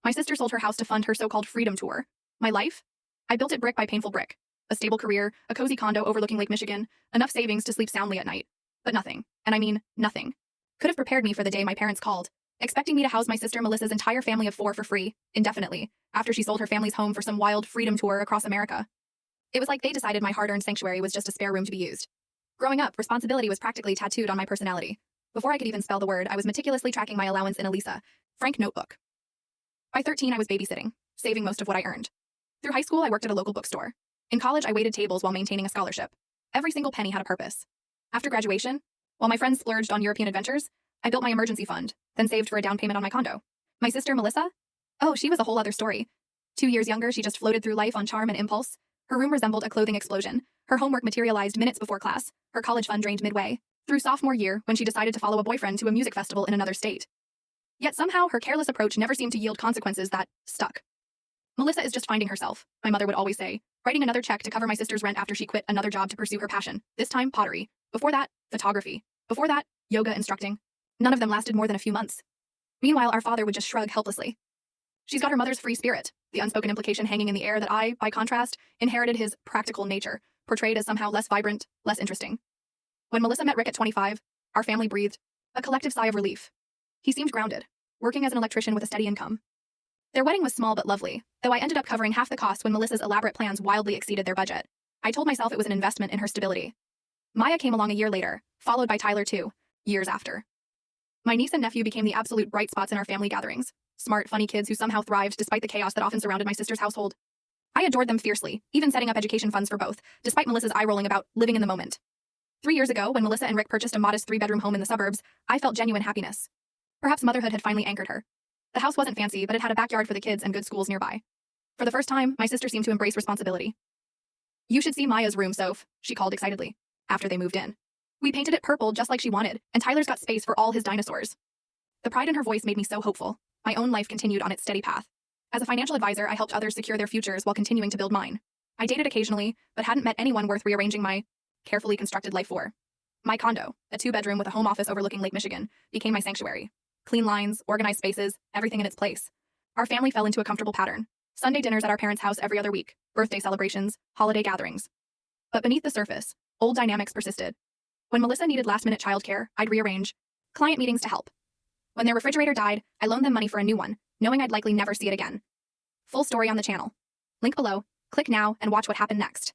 My sister sold her house to fund her so-called freedom tour. My life? I built it brick by painful brick. A stable career, a cozy condo overlooking Lake Michigan, enough savings to sleep soundly at night. But nothing, and I mean nothing, could have prepared me for the day my parents called, expecting me to house my sister Melissa's entire family of 4 for free, indefinitely, after she sold her family's home for some wild freedom tour across America. It was like they decided my hard-earned sanctuary was just a spare room to be used. Growing up, responsibility was practically tattooed on my personality. Before I could even spell the word, I was meticulously tracking my allowance in a Lisa Frank notebook. By 13, I was babysitting, saving most of what I earned. Through high school, I worked at a local bookstore. In college, I waited tables while maintaining a scholarship. Every single penny had a purpose. After graduation, while my friends splurged on European adventures, I built my emergency fund, then saved for a down payment on my condo. My sister, Melissa? Oh, she was a whole other story. 2 years younger, she just floated through life on charm and impulse. Her room resembled a clothing explosion. Her homework materialized minutes before class. Her college fund drained midway, through sophomore year when she decided to follow a boyfriend to a music festival in another state. Yet somehow, her careless approach never seemed to yield consequences that stuck. Melissa is just finding herself, my mother would always say, writing another check to cover my sister's rent after she quit another job to pursue her passion, this time pottery. Before that, photography. Before that, yoga instructing. None of them lasted more than a few months. Meanwhile, our father would just shrug helplessly. She's got her mother's free spirit, the unspoken implication hanging in the air that I, by contrast, inherited his practical nature, portrayed as somehow less vibrant, less interesting. When Melissa met Rick at 25, our family breathed a collective sigh of relief. He seemed grounded, working as an electrician with a steady income. Their wedding was small but lovely, though I ended up covering half the cost when Melissa's elaborate plans wildly exceeded their budget. I told myself it was an investment in her stability. Maya came along a year later, followed by Tyler 2 years after. My niece and nephew became the absolute bright spots in our family gatherings. Smart, funny kids who somehow thrived despite the chaos that often surrounded my sister's household. I adored them fiercely, even setting up education funds for both, despite Melissa's eye-rolling about living in the moment. 3 years ago, when Melissa and Rick purchased a modest 3-bedroom home in the suburbs, I felt genuine happiness. Perhaps motherhood had finally anchored her. The house wasn't fancy, but it had a backyard for the kids and good schools nearby. For the first time, my sister seemed to embrace responsibility. "You should see Maya's room, Soph," she called excitedly, after they moved in. "We painted it purple just like she wanted, and Tyler's got space for all his dinosaurs." The pride in her voice made me so hopeful. My own life continued on its steady path. As a financial advisor, I helped others secure their futures while continuing to build mine. I dated occasionally, but hadn't met anyone worth rearranging my carefully constructed life for. My condo, a 2-bedroom with a home office overlooking Lake Michigan, became my sanctuary. Clean lines, organized spaces, everything in its place. Our family fell into a comfortable pattern. Sunday dinners at our parents' house every other week, birthday celebrations, holiday gatherings. But beneath the surface, old dynamics persisted. When Melissa needed last-minute childcare, I'd rearrange client meetings to help. When their refrigerator died, I loaned them money for a new one, knowing I'd likely never see it again. Full story on the channel. Link below, click now and watch what happened next.